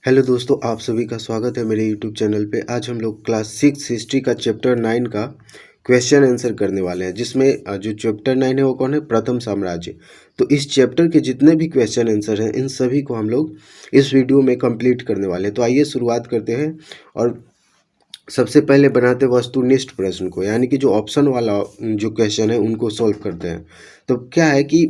Hello दोस्तों, आप सभी का स्वागत है मेरे यूट्यूब चैनल पे। आज हम लोग क्लास 6 हिस्ट्री का चैप्टर 9 का क्वेश्चन आंसर करने वाले हैं, जिसमें जो चैप्टर 9 है वो कौन है? प्रथम साम्राज्य। तो इस चैप्टर के जितने भी क्वेश्चन आंसर हैं इन सभी को हम लोग इस वीडियो में कंप्लीट करने वाले हैं। तो आइए शुरुआत करते हैं और सबसे पहले बनाते वस्तुनिष्ठ प्रश्न को, यानी कि जो ऑप्शन वाला जो क्वेश्चन है उनको सॉल्व करते हैं। तो क्या है कि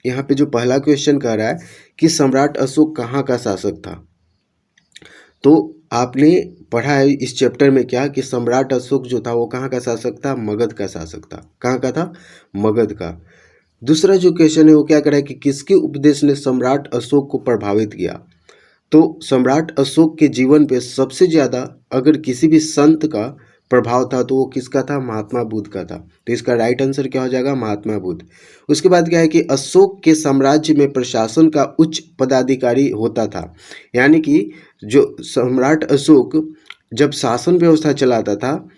यहाँ पे जो पहला क्वेश्चन कह रहा है कि सम्राट अशोक कहाँ का शासक था। तो आपने पढ़ा है इस चैप्टर में क्या कि सम्राट अशोक जो था वो कहाँ का शासक था? मगध का शासक था। कहाँ का था? मगध का। दूसरा जो क्वेश्चन है वो क्या कर रहा है कि किसके उपदेश ने सम्राट अशोक को प्रभावित किया। तो सम्राट अशोक के जीवन पे सबसे ज़्यादा अगर किसी भी संत का प्रभाव था तो वो किसका था? महात्मा बुद्ध का था। तो इसका राइट आंसर क्या हो जाएगा? महात्मा बुद्ध। उसके बाद क्या है कि अशोक के साम्राज्य में प्रशासन का उच्च पदाधिकारी होता था, यानी कि जो सम्राट अशोक जब शासन व्यवस्था चलाता था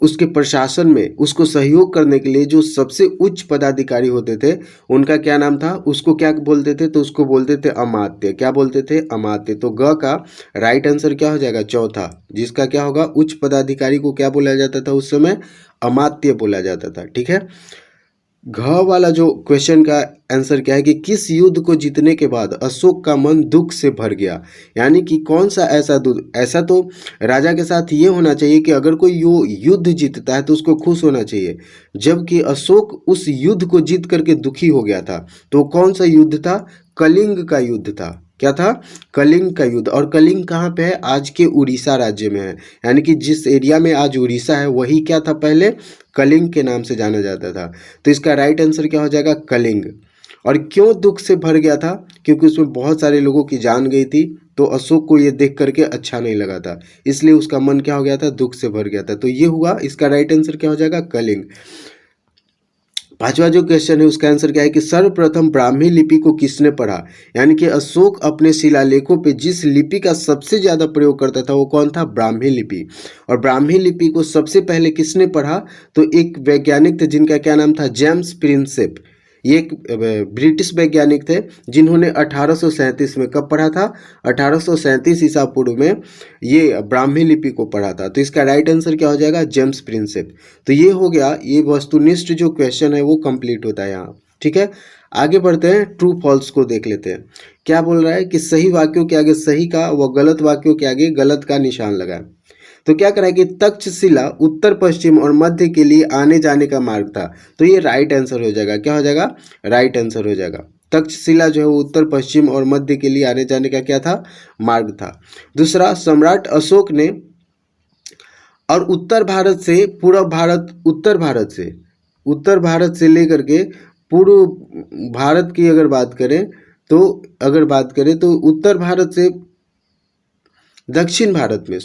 उसके प्रशासन में उसको सहयोग करने के लिए जो सबसे उच्च पदाधिकारी होते थे उनका क्या नाम था? उसको क्या बोलते थे? तो उसको बोलते थे अमात्य। क्या बोलते थे? अमात्य। तो ग का राइट आंसर क्या हो जाएगा? चौथा, जिसका क्या होगा? उच्च पदाधिकारी को क्या बोला जाता था उस समय? अमात्य बोला जाता था। ठीक है। घ वाला जो क्वेश्चन का आंसर क्या है कि किस युद्ध को जीतने के बाद अशोक का मन दुख से भर गया, यानी कि कौन सा ऐसा ऐसा तो राजा के साथ ये होना चाहिए कि अगर कोई युद्ध जीतता है तो उसको खुश होना चाहिए, जबकि अशोक उस युद्ध को जीत करके दुखी हो गया था। तो कौन सा युद्ध था? कलिंग का युद्ध था। क्या था? कलिंग का युद्ध। और कलिंग कहाँ पे है? आज के उड़ीसा राज्य में है, यानी कि जिस एरिया में आज उड़ीसा है वही क्या था? पहले कलिंग के नाम से जाना जाता था। तो इसका राइट आंसर क्या हो जाएगा? कलिंग। और क्यों दुख से भर गया था? क्योंकि उसमें बहुत सारे लोगों की जान गई थी, तो अशोक को ये देख करके अच्छा नहीं लगा था, इसलिए उसका मन क्या हो गया था? दुख से भर गया था। तो ये हुआ, इसका राइट आंसर क्या हो जाएगा? कलिंग। पांचवा जो क्वेश्चन है उसका आंसर क्या है कि सर्वप्रथम ब्राह्मी लिपि को किसने पढ़ा, यानी कि अशोक अपने शिलालेखों पे जिस लिपि का सबसे ज़्यादा प्रयोग करता था वो कौन था? ब्राह्मी लिपि। और ब्राह्मी लिपि को सबसे पहले किसने पढ़ा? तो एक वैज्ञानिक थे जिनका क्या नाम था? James Prinsep. ये एक ब्रिटिश वैज्ञानिक थे जिन्होंने 1837 में, कब पढ़ा था? 1837 ईसा पूर्व में ये ब्राह्मी लिपि को पढ़ा था। तो इसका राइट आंसर क्या हो जाएगा? James Prinsep. तो ये हो गया, ये वस्तुनिष्ठ जो क्वेश्चन है वो कंप्लीट होता है यहाँ। ठीक है, आगे बढ़ते हैं, ट्रू फॉल्स को देख लेते हैं। क्या बोल रहा है कि सही वाक्यों के आगे सही का व गलत वाक्यों के आगे गलत का निशान लगाए। तो क्या करा है कि तक्षशिला उत्तर पश्चिम और मध्य के लिए आने जाने का मार्ग था। तो ये राइट आंसर हो जाएगा। क्या हो जाएगा? राइट आंसर हो जाएगा। तक्षशिला जो है वो उत्तर पश्चिम और मध्य के लिए आने जाने का क्या था? मार्ग था। दूसरा, सम्राट अशोक ने और उत्तर भारत से पूर्व भारत, उत्तर भारत से लेकर के पूर्व भारत की अगर बात करें तो उत्तर भारत से दक्षिण भारत में,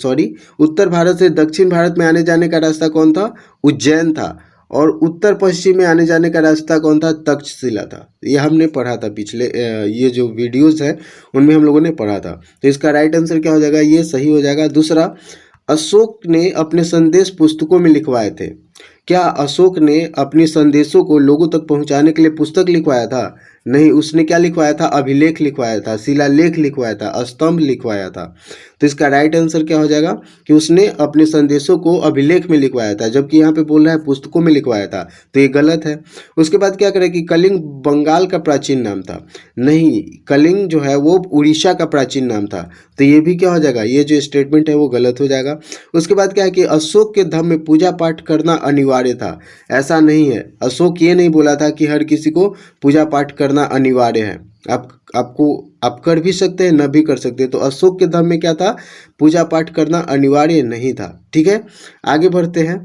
उत्तर भारत से दक्षिण भारत में आने जाने का रास्ता कौन था? उज्जैन था। और उत्तर पश्चिम में आने जाने का रास्ता कौन था? तक्षशिला था। ये हमने पढ़ा था पिछले ये जो वीडियोस है उनमें हम लोगों ने पढ़ा था। तो इसका राइट आंसर क्या हो जाएगा? ये सही हो जाएगा। दूसरा, अशोक ने अपने संदेश पुस्तकों में लिखवाए थे। क्या अशोक ने अपने संदेशों को लोगों तक पहुंचाने के लिए पुस्तक लिखवाया था? नहीं, उसने क्या लिखवाया था? अभिलेख लिखवाया था, शिलालेख लिखवाया था, स्तंभ लिखवाया था। तो इसका राइट आंसर क्या हो जाएगा कि उसने अपने संदेशों को अभिलेख में लिखवाया था, जबकि यहाँ पे बोल रहा है पुस्तकों में लिखवाया था। तो ये गलत है। उसके बाद क्या करें कि कलिंग बंगाल का प्राचीन नाम था। नहीं, कलिंग जो है वो उड़ीसा का प्राचीन नाम था। तो ये भी क्या हो जाएगा? ये जो स्टेटमेंट है वो गलत हो जाएगा। उसके बाद क्या है कि अशोक के धर्म में पूजा पाठ करना अनिवार्य था। ऐसा नहीं है, अशोक ये नहीं बोला था कि हर किसी को पूजा पाठ करना अनिवार्य है। आप कर भी सकते हैं, न भी कर सकते हैं। तो अशोक के धर्म में क्या था? पूजा पाठ करना अनिवार्य नहीं था। ठीक है, आगे बढ़ते हैं।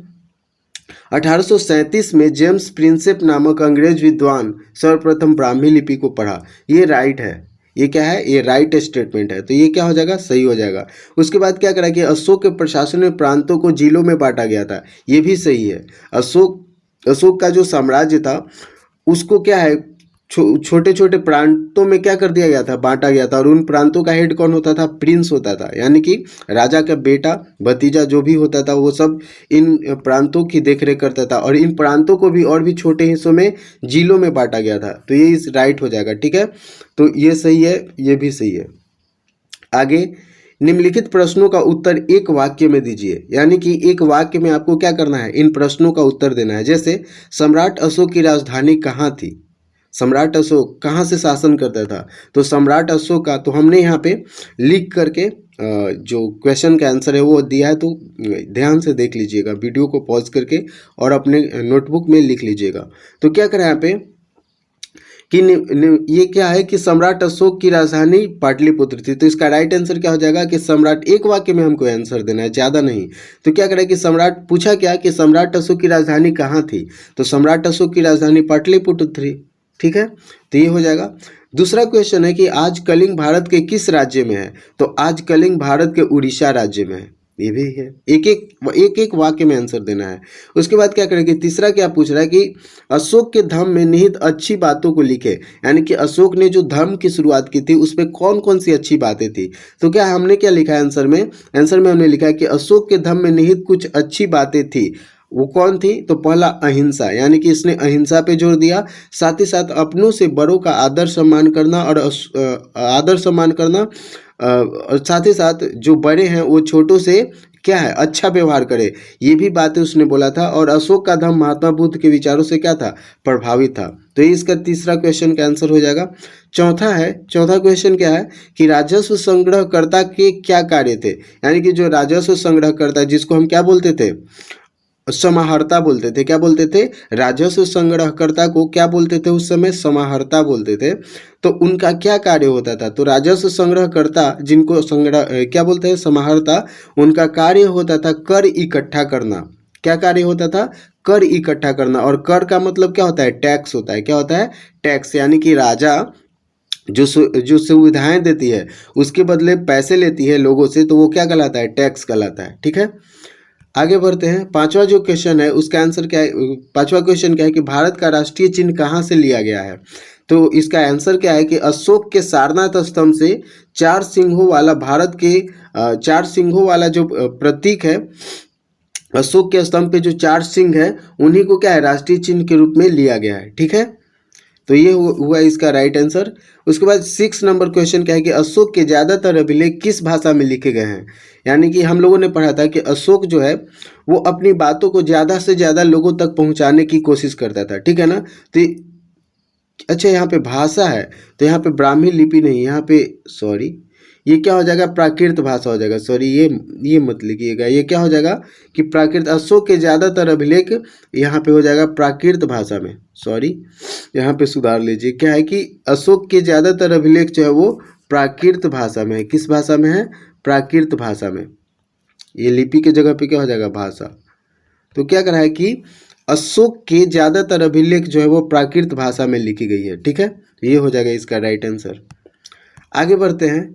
1837 में जेम्स प्रिंसेप नामक अंग्रेज विद्वान सर्वप्रथम ब्राह्मी लिपि को पढ़ा। ये राइट है। ये क्या है? ये राइट स्टेटमेंट है। तो ये क्या हो जाएगा? सही हो जाएगा। उसके बाद क्या करा कि अशोक के प्रशासन में प्रांतों को जिलों में बांटा गया था। ये भी सही है। अशोक का जो साम्राज्य था उसको क्या है, छोटे छोटे प्रांतों में क्या कर दिया गया था? बांटा गया था। और उन प्रांतों का हेड कौन होता था? प्रिंस होता था, यानी कि राजा का बेटा, भतीजा जो भी होता था वो सब इन प्रांतों की देखरेख करता था। और इन प्रांतों को भी और भी छोटे हिस्सों में जिलों में बांटा गया था। तो ये इस राइट हो जाएगा। ठीक है, तो ये सही है, ये भी सही है। आगे, निम्नलिखित प्रश्नों का उत्तर एक वाक्य में दीजिए। यानी कि एक वाक्य में आपको क्या करना है, इन प्रश्नों का उत्तर देना है। जैसे सम्राट अशोक की राजधानी कहाँ थी, सम्राट अशोक कहाँ से शासन करता था, तो सम्राट अशोक का तो हमने यहाँ पे लिख करके जो क्वेश्चन का आंसर है वो दिया है, तो ध्यान से देख लीजिएगा, वीडियो को पॉज करके और अपने नोटबुक में लिख लीजिएगा। तो क्या करें यहाँ पे कि ये क्या है कि सम्राट अशोक की राजधानी पाटलिपुत्र थी। तो इसका राइट आंसर क्या हो जाएगा कि सम्राट, एक वाक्य में हमको आंसर देना है, ज़्यादा नहीं। तो क्या करें कि सम्राट पूछा क्या कि सम्राट अशोक की राजधानी कहाँ थी, तो सम्राट अशोक की राजधानी पाटलिपुत्र थी। ठीक है, तो ये हो जाएगा। दूसरा क्वेश्चन है कि आज कलिंग भारत के किस राज्य में है, तो आज कलिंग भारत के उड़ीसा राज्य में है। ये भी है, एक एक वाक्य में आंसर देना है। उसके बाद क्या करेंगे, तीसरा क्या पूछ रहा है कि अशोक के धर्म में निहित अच्छी बातों को लिखे। यानी कि अशोक ने जो धर्म की शुरुआत की थी उस पर कौन कौन सी अच्छी बातें थी। तो क्या हमने क्या लिखा है आंसर में, आंसर में हमने लिखा है कि अशोक के धर्म में निहित कुछ अच्छी बातें थी। वो कौन थी, तो पहला अहिंसा, यानी कि इसने अहिंसा पे जोर दिया। साथ ही साथ अपनों से बड़ों का आदर सम्मान करना और आदर सम्मान करना, और साथ ही साथ जो बड़े हैं वो छोटों से क्या है, अच्छा व्यवहार करे, ये भी बातें उसने बोला था। और अशोक का धर्म महात्मा बुद्ध के विचारों से क्या था, प्रभावित था। तो ये इसका तीसरा क्वेश्चन का आंसर हो जाएगा। चौथा क्वेश्चन क्या है कि राजस्व संग्रहकर्ता के क्या कार्य थे। यानी कि जो राजस्व संग्रहकर्ता, जिसको हम क्या बोलते थे, समाहर्ता बोलते थे। क्या बोलते थे, राजस्व संग्रहकर्ता को क्या बोलते थे उस समय, समाहर्ता बोलते थे। तो उनका क्या कार्य होता था, तो राजस्व संग्रहकर्ता जिनको क्या बोलते हैं, समाहर्ता, उनका कार्य होता था कर इकट्ठा करना। क्या कार्य होता था, कर इकट्ठा करना। और कर का मतलब क्या होता है, टैक्स होता है। क्या होता है, टैक्स। यानी कि राजा जो सुविधाएं देती है उसके बदले पैसे लेती है लोगों से, तो वो क्या कहलाता है, टैक्स कहलाता है। ठीक है, आगे बढ़ते हैं। पांचवा जो क्वेश्चन है उसका आंसर क्या है, पांचवा क्वेश्चन क्या है कि भारत का राष्ट्रीय चिन्ह कहाँ से लिया गया है। तो इसका आंसर क्या है कि अशोक के सारनाथ स्तंभ से चार सिंहों वाला, भारत के चार सिंहों वाला जो प्रतीक है, अशोक के स्तंभ पे जो चार सिंह है उन्हीं को क्या है, राष्ट्रीय चिन्ह के रूप में लिया गया है। ठीक है, तो ये हुआ इसका राइट आंसर। उसके बाद 6 नंबर क्वेश्चन क्या है कि अशोक के ज़्यादातर अभिलेख किस भाषा में लिखे गए हैं। यानी कि हम लोगों ने पढ़ा था कि अशोक जो है वो अपनी बातों को ज़्यादा से ज़्यादा लोगों तक पहुंचाने की कोशिश करता था। ठीक है ना, तो अच्छा यहाँ पे भाषा है, तो यहाँ पे ब्राह्मी लिपि नहीं, यहाँ पे सॉरी ये क्या हो जाएगा, प्राकृत भाषा हो जाएगा। सॉरी ये मत लिखिएगा, ये क्या हो जाएगा कि प्राकृत, अशोक के ज़्यादातर अभिलेख यहाँ पे हो जाएगा प्राकृत भाषा में। सॉरी यहाँ पे सुधार लीजिए, क्या है कि अशोक के ज़्यादातर अभिलेख जो है वो प्राकृत भाषा में है। किस भाषा में है, प्राकृत भाषा में। ये लिपि के जगह पे क्या हो जाएगा, भाषा। तो क्या करा है कि अशोक के ज़्यादातर अभिलेख जो है वो प्राकृत भाषा में लिखी गई है। ठीक है, ये हो जाएगा इसका राइट आंसर। आगे बढ़ते हैं।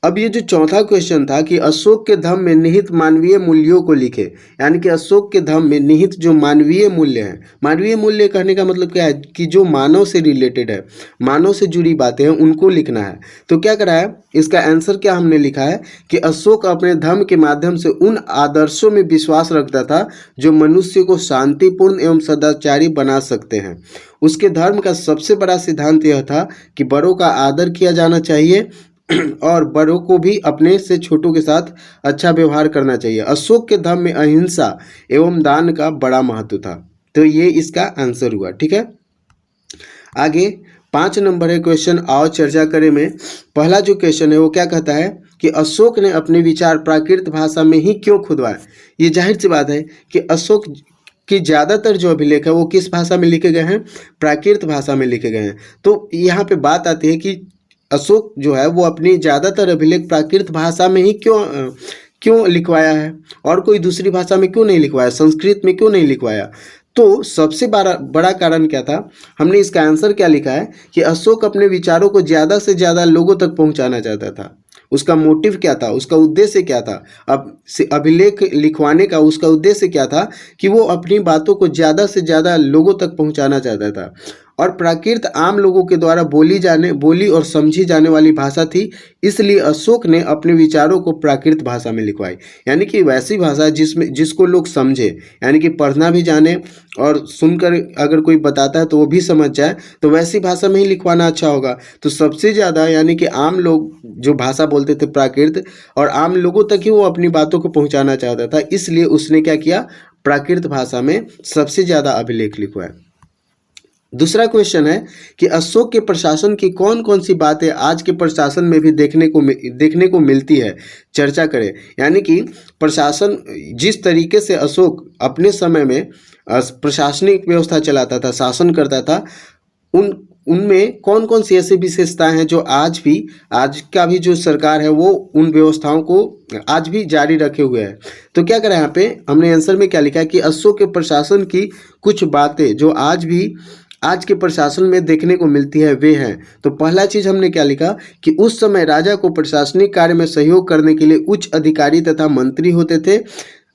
अब ये जो चौथा क्वेश्चन था कि अशोक के धर्म में निहित मानवीय मूल्यों को लिखे। यानी कि अशोक के धर्म में निहित जो मानवीय मूल्य हैं, मानवीय मूल्य कहने का मतलब क्या है कि जो मानव से रिलेटेड है, मानव से जुड़ी बातें हैं, उनको लिखना है। तो क्या करा है, इसका आंसर क्या हमने लिखा है कि अशोक अपने धर्म के माध्यम से उन आदर्शों में विश्वास रखता था जो मनुष्य को शांतिपूर्ण एवं सदाचारी बना सकते हैं। उसके धर्म का सबसे बड़ा सिद्धांत यह था कि बड़ों का आदर किया जाना चाहिए और बड़ों को भी अपने से छोटों के साथ अच्छा व्यवहार करना चाहिए। अशोक के धर्म में अहिंसा एवं दान का बड़ा महत्व था। तो ये इसका आंसर हुआ। ठीक है, आगे 5 नंबर है क्वेश्चन, आओ चर्चा करें में। पहला जो क्वेश्चन है वो क्या कहता है कि अशोक ने अपने विचार प्राकृत भाषा में ही क्यों खुदवाए। ये जाहिर सी बात है कि अशोक कि ज़्यादातर जो अभिलेख है वो किस भाषा में लिखे गए हैं, प्राकृत भाषा में लिखे गए हैं। तो यहाँ पे बात आती है कि अशोक जो है वो अपनी ज़्यादातर अभिलेख प्राकृत भाषा में ही क्यों लिखवाया है, और कोई दूसरी भाषा में क्यों नहीं लिखवाया, संस्कृत में क्यों नहीं लिखवाया। तो सबसे बड़ा कारण क्या था, हमने इसका आंसर क्या लिखा है कि अशोक अपने विचारों को ज़्यादा से ज़्यादा लोगों तक पहुंचाना चाहता था। उसका मोटिव क्या था, उसका उद्देश्य क्या था, अब अभिलेख लिखवाने का उसका उद्देश्य क्या था कि वो अपनी बातों को ज़्यादा से ज़्यादा लोगों तक पहुंचाना चाहता था। और प्राकृत आम लोगों के द्वारा बोली और समझी जाने वाली भाषा थी, इसलिए अशोक ने अपने विचारों को प्राकृत भाषा में लिखवाई। यानी कि वैसी भाषा जिसको लोग समझे, यानी कि पढ़ना भी जाने और सुनकर अगर कोई बताता है तो वो भी समझ जाए, तो वैसी भाषा में ही लिखवाना अच्छा होगा। तो सबसे ज़्यादा यानी कि आम लोग जो भाषा बोलते थे प्राकृत, और आम लोगों तक ही वो अपनी बातों को पहुंचाना चाहता था, इसलिए उसने क्या किया, प्राकृत भाषा में सबसे ज़्यादा अभिलेख लिखवाए। दूसरा क्वेश्चन है कि अशोक के प्रशासन की कौन कौन सी बातें आज के प्रशासन में भी देखने को मिलती है, चर्चा करें। यानी कि प्रशासन, जिस तरीके से अशोक अपने समय में प्रशासनिक व्यवस्था चलाता था, शासन करता था, उनमें कौन कौन सी ऐसी विशेषताएं हैं जो आज का भी जो सरकार है वो उन व्यवस्थाओं को आज भी जारी रखे हुए है। तो क्या करें, यहाँ पे हमने आंसर में क्या लिखा है कि अशोक के प्रशासन की कुछ बातें जो आज के प्रशासन में देखने को मिलती है वे हैं। तो पहला चीज हमने क्या लिखा कि उस समय राजा को प्रशासनिक कार्य में सहयोग करने के लिए उच्च अधिकारी तथा मंत्री होते थे।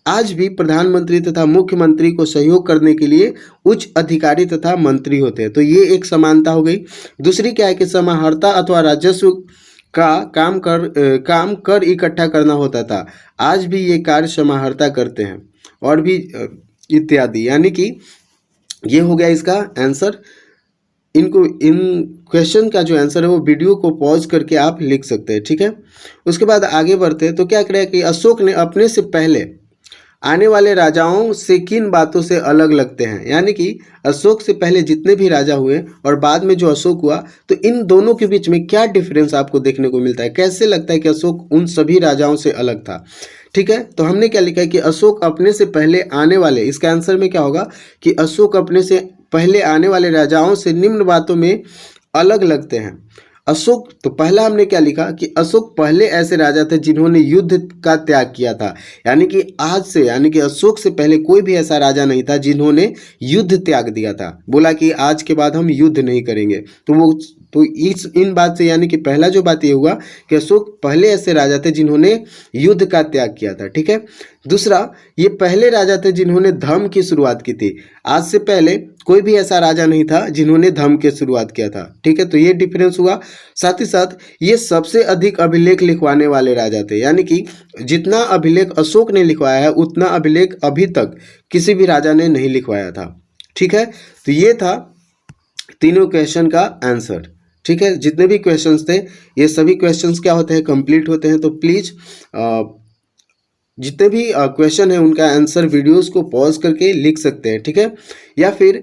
आज भी प्रधानमंत्री तथा मुख्यमंत्री को सहयोग करने के लिए उच्च अधिकारी तथा मंत्री होते हैं। तो ये एक समानता हो गई। दूसरी क्या है कि समाहर्ता अथवा राजस्व का काम कर इकट्ठा करना होता था, आज भी ये कार्य समाहर्ता करते हैं, और भी इत्यादि। यानी कि ये हो गया इसका आंसर। इन क्वेश्चन का जो आंसर है वो वीडियो को पॉज करके आप लिख सकते हैं, ठीक है। उसके बाद आगे बढ़ते हैं। तो क्या करें कि अशोक ने अपने से पहले आने वाले राजाओं से किन बातों से अलग लगते हैं। यानी कि अशोक से पहले जितने भी राजा हुए और बाद में जो अशोक हुआ, तो इन दोनों के बीच में क्या डिफरेंस आपको देखने को मिलता है, कैसे लगता है कि अशोक उन सभी राजाओं से अलग था। ठीक है, तो हमने क्या लिखा है कि अशोक अपने से पहले आने वाले, इसका आंसर में क्या होगा कि अशोक अपने से पहले आने वाले राजाओं से निम्न बातों में अलग लगते हैं। अशोक, तो पहला हमने क्या लिखा कि अशोक पहले ऐसे राजा थे जिन्होंने युद्ध का त्याग किया था। यानी कि यानी कि अशोक से पहले कोई भी ऐसा राजा नहीं था जिन्होंने युद्ध त्याग दिया था, बोला कि आज के बाद हम युद्ध नहीं करेंगे। तो इन बात से यानी कि पहला जो बात ये हुआ कि अशोक पहले ऐसे राजा थे जिन्होंने युद्ध का त्याग किया था। ठीक है, दूसरा, ये पहले राजा थे जिन्होंने धर्म की शुरुआत की थी। आज से पहले कोई भी ऐसा राजा नहीं था जिन्होंने धर्म की शुरुआत किया था। ठीक है, तो ये डिफरेंस हुआ। साथ ही साथ ये सबसे अधिक अभिलेख लिखवाने वाले राजा थे। यानी कि जितना अभिलेख अशोक ने लिखवाया है उतना अभिलेख अभी तक किसी भी राजा ने नहीं लिखवाया था। ठीक है, तो ये था तीनों क्वेश्चन का आंसर। ठीक है, जितने भी क्वेश्चंस थे ये सभी क्वेश्चंस क्या होते हैं, कंप्लीट होते हैं। तो प्लीज़ जितने भी क्वेश्चन है उनका आंसर वीडियोस को पॉज करके लिख सकते हैं। ठीक है, या फिर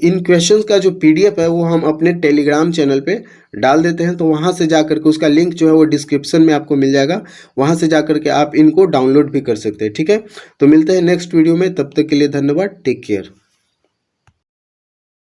इन क्वेश्चंस का जो पीडीएफ है वो हम अपने टेलीग्राम चैनल पे डाल देते हैं। तो वहाँ से जा करके उसका लिंक जो है वो डिस्क्रिप्शन में आपको मिल जाएगा, वहाँ से जा करके आप इनको डाउनलोड भी कर सकते हैं। ठीक है, तो मिलते हैं नेक्स्ट वीडियो में, तब तक के लिए धन्यवाद, टेक केयर।